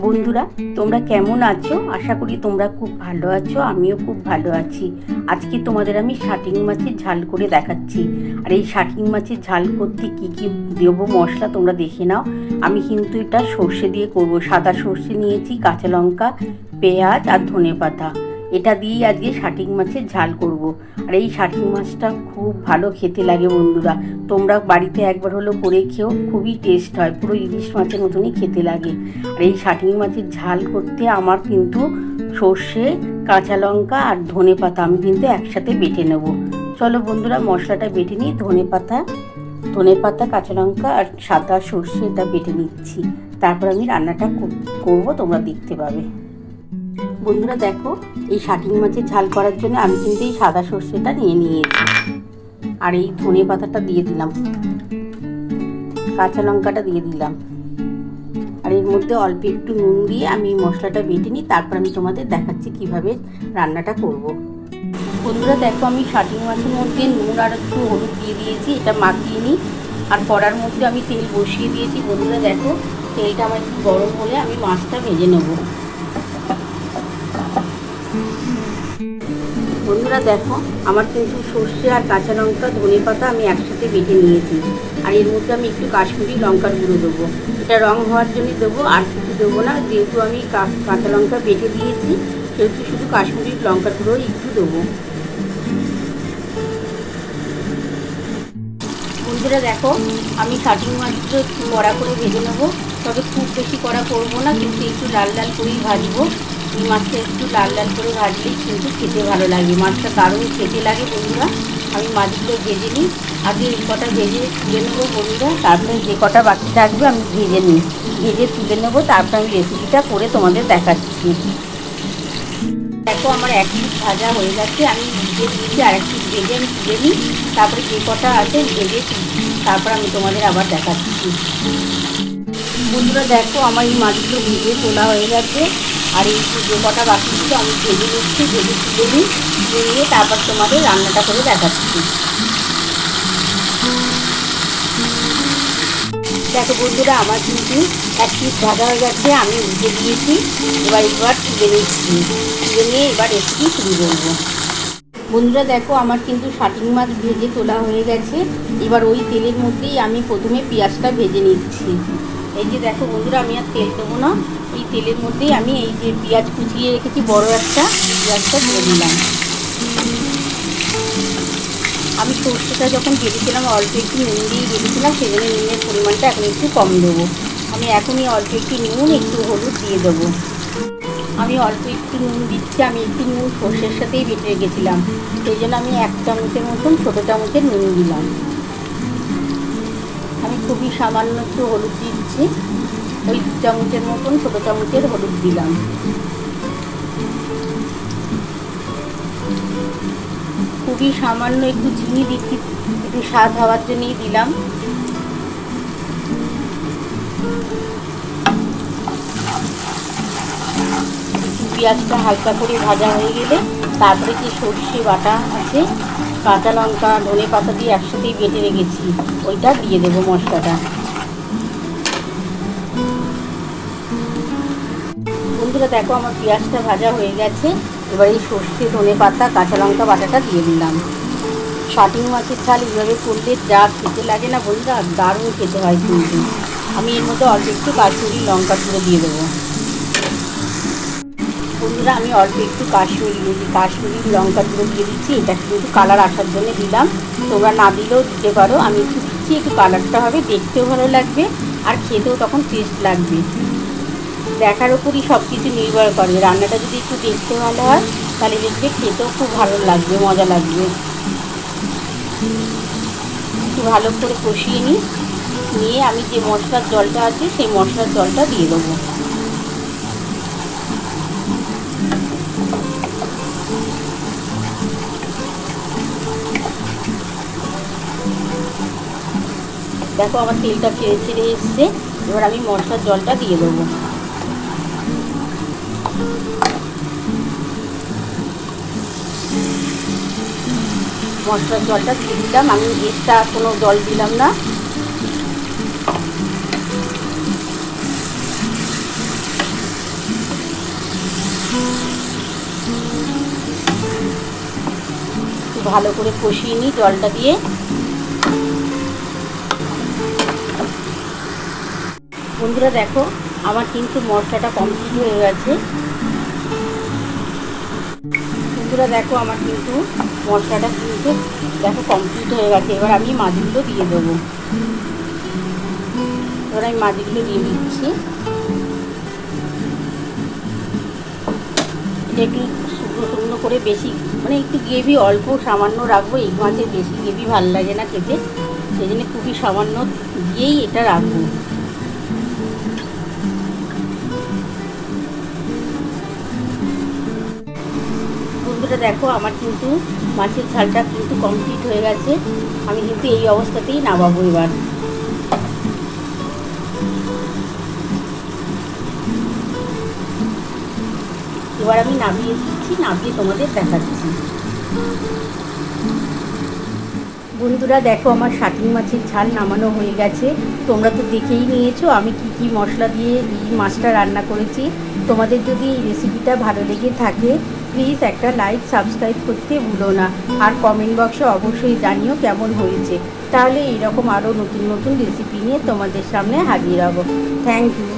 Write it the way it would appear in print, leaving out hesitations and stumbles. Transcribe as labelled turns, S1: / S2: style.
S1: বন্ধুরা, তোমরা কেমন আছো? আশা করি তোমরা খুব ভালো আছো। আমিও খুব ভালো আছি। আজকে তোমাদের আমি শাটিং মাছের ঝাল করে দেখাচ্ছি। আর এই শাটিং মাছের ঝাল করতে কি কি দেবো মশলা তোমরা দেখে নাও। আমি কিন্তু এটা সর্ষে দিয়ে করব। সাদা সর্ষে নিয়েছি, কাঁচা লঙ্কা, পেঁয়াজ আর ধনেপাতা। এটা দিয়েই আজকে শাটিং মাছের ঝাল করব। আর এই শাটিং মাছটা খুব ভালো খেতে লাগে বন্ধুরা। তোমরা বাড়িতে একবার হলো করে খেও, খুবই টেস্ট হয়, পুরো ইলিশ মাছের মতনই খেতে লাগে। আর এই শাটিং মাছের ঝাল করতে আমার কিন্তু সর্ষে, কাঁচা লঙ্কা আর ধনেপাতা আমি কিন্তু একসাথে বেটে নেব। চলো বন্ধুরা, মশলাটা বেটে নিই। ধনেপাতা, কাঁচা লঙ্কা আর সাদা সর্ষে এটা বেটে নিচ্ছি। তারপর আমি রান্নাটা করব, তোমরা দেখতে পাবে। বন্ধুরা দেখো, এই শাটিং মাছের ঝাল করার জন্য আমি কিন্তু এই সাদা সর্ষেটা নিয়েছি। আর এই ধনেপাতাটা দিয়ে দিলাম, কাঁচা লঙ্কাটা দিয়ে দিলাম। আর এর মধ্যে অল্প একটু নুন দিয়ে আমি মশলাটা বেটে নিই। তারপর আমি তোমাদের দেখাচ্ছি কিভাবে রান্নাটা করব। বন্ধুরা দেখো, আমি শাটিং মাছের মধ্যে নুন আর একটু হলুদ দিয়ে দিয়েছি, এটা মাখিয়ে নিই। আর কড়ার মধ্যে আমি তেল বসিয়ে দিয়েছি। বন্ধুরা দেখো, তেলটা আমার একটু গরম হলে আমি মাছটা ভেজে নেব। বন্ধুরা দেখো, আমার কিন্তু সর্ষে আর কাঁচা লঙ্কা, ধনেপাতা আমি একসাথে বেটে নিয়েছি। আর এর মধ্যে আমি একটু কাশ্মীরি লঙ্কার গুঁড়ো দেবো। এটা রং হওয়ার জন্য দেবো, আর কিছু দেবো না। যেহেতু আমি কাঁচা লঙ্কা বেটে দিয়েছি, সেহেতু শুধু কাশ্মীরি লঙ্কার গুঁড়ো একটু দেবো। বন্ধুরা দেখো, আমি শাটিং মাছগুলো একটু কড়া করে ভেজে নেবো। তবে খুব বেশি কড়া করবো না, কিন্তু একটু লাল লাল করেই ভাজবো। এই মাছটা একটু লাল লাল করে ভাজলেই কিন্তু খেতে ভালো লাগে। মাছটা দারুণ খেতে লাগে বন্ধুরা। আমি মাছগুলো ভেজে নিই, আগে এই কটা ভেজে তুলে নেবো বন্ধুরা। তারপরে যে কটা বাকি থাকবে আমি ভেজে তুলে নেবো। তারপর আমি রেসিপিটা করে তোমাদের দেখাচ্ছি। দেখো, আমার এক পিস ভাজা হয়ে গেছে, আমি ভেজে দিয়েছি। আর এক পিস ভেজে আমি তুলে নিই। তারপরে যে কটা আছে ভেজে তারপর আমি তোমাদের আবার দেখাচ্ছি। বন্ধুরা দেখো, আমার এই মাছগুলো ভেজে তোলা হয়ে গেছে। আর এই যে কটা বাকি ছিল আমি ভেজে নিচ্ছি, ভেজে তুলে নিয়ে তারপর তোমাদের রান্নাটা করে দেখাচ্ছি। দেখো বন্ধুরা, আমার কিন্তু এক পিস ভাজা হয়ে গেছে, আমি উঠে দিয়েছি। এবার তুলে নিচ্ছি। তুলে নিয়ে এবার রেসিপি শুরু করবো। বন্ধুরা দেখো, আমার কিন্তু শাটিং মাছ ভেজে তোলা হয়ে গেছে। এবার ওই তেলের মধ্যেই আমি প্রথমে পেঁয়াজটা ভেজে নিচ্ছি। এই যে দেখো বন্ধুরা, আমি আর তেল দেবো না, এই তেলের মধ্যেই আমি এই যে পেঁয়াজ কুচিয়ে রেখেছি বড় একটা, পেঁয়াজটা দিয়ে দিলাম। আমি সর্ষেটা যখন ভেজেছিলাম অল্প একটু নুন দিয়ে ভেজেছিলাম, সেজন্য নুনের পরিমাণটা এখন একটু কম দেবো। আমি এখনই অল্প একটু নুন, একটু হলুদ দিয়ে দেবো। আমি অল্প একটু নুন দিচ্ছি। আমি একটু নুন সর্ষের সাথেই বেটে রেখেছিলাম, সেই জন্য আমি 1 চামচের মতন, ছোটো চামচের নুন দিলাম। আমি খুবই সামান্য একটু হলুদ দিচ্ছি, ওই 2 চামচের মতন ছোটো চামচের হলুদ দিলাম। খুবই সামান্য একটু চিনি দিচ্ছি, একটু স্বাদ হওয়ার জন্যই দিলাম। পেঁয়াজটা হালকা করে ভাজা হয়ে গেলে তারপরে যে সর্ষে বাটা আছে, কাঁচা লঙ্কা, ধনেপাতা দিয়ে একসাথেই বেটে রেখেছি, ওইটা দিয়ে দেবো মশলাটা। বন্ধুরা দেখো, আমার পেঁয়াজটা ভাজা হয়ে গেছে। এবার এই সর্ষে, ধনেপাতা, কাঁচা লঙ্কা বাটাটা দিয়ে দিলাম। শাটিং মাছের ঝাল এইভাবে করলে যা খেতে লাগে না বন্ধুরা, দারুণ খেতে হয় কিন্তু। আমি এর মধ্যে অল্প একটু কাশ্মীরি লঙ্কা গুঁড়ো দিয়ে দেবো। বন্ধুরা, আমি অল্প একটু কাশ্মীরি লঙ্কা গুঁড়ো দিয়ে দিচ্ছি। এটা কিন্তু কালার আসার জন্য দিলাম, তোমরা না দিলেও দিতে পারো। আমি একটু দিচ্ছি, একটু কালারটা হবে, দেখতেও ভালো লাগবে আর খেতেও তখন টেস্ট লাগবে। দেখার উপরই সব কিছু নির্ভর করে। রান্নাটা যদি একটু দেখতে ভালো হয় তাহলে দেখবে খেতেও খুব ভালো লাগবে, মজা লাগবে। একটু ভালো করে কষিয়ে নিয়ে আমি যে মশলার জলটা আছে সেই মশলার জলটা দিয়ে দেবো। দেখো, আমার তেলটা ছেড়ে এসছে। এবার আমি মশলার জলটা দিয়ে দেবো। মশলার জলটা দিয়ে দিলাম। আমি এক্সট্রা কোনো জল দিলাম না। ভালো করে কষিয়ে নিই জলটা দিয়ে। বন্ধুরা দেখো আমার কিন্তু মশলাটা কমপ্লিট হয়ে গেছে। বন্ধুরা দেখো আমার কিন্তু মশলাটা কিন্তু দেখো কমপ্লিট হয়ে গেছে। এবার আমি মাছগুলো দিয়ে দেবো। এবার আমি মাছগুলো দিয়ে দিচ্ছি। এটা একটু শুকনো শুকনো করে, বেশি মানে একটু গ্রেভি অল্প সামান্য রাখবো। এই মাছের বেশি গ্রেভি ভালো লাগে না খেতে, সেই জন্য খুবই সামান্য দিয়েই এটা রাখবো। বন্ধুরা দেখো আমার কিন্তু মাছের ঝালটা কিন্তু কমপ্লিট হয়ে গেছে। আমি কিন্তু এই অবস্থাতেই নামাবো। এবার আমি নামিয়ে দিচ্ছি, নামিয়ে তোমাদের দেখাচ্ছি। বন্ধুরা দেখো আমার শাটিং মাছের ঝাল নামানো হয়ে গেছে। তোমরা তো দেখেই নিয়েছো আমি কি মশলা দিয়ে এই মাছটা রান্না করেছি। তোমাদের যদি এই রেসিপিটা ভালো লেগে থাকে প্লিজ একটা লাইক সাবস্ক্রাইব করতে ভুলো না, আর কমেন্ট বক্সে অবশ্যই জানিও কেমন হয়েছে। তাহলে এইরকম আরও নতুন নতুন রেসিপি নিয়ে তোমাদের সামনে হাজির হব। Thank you.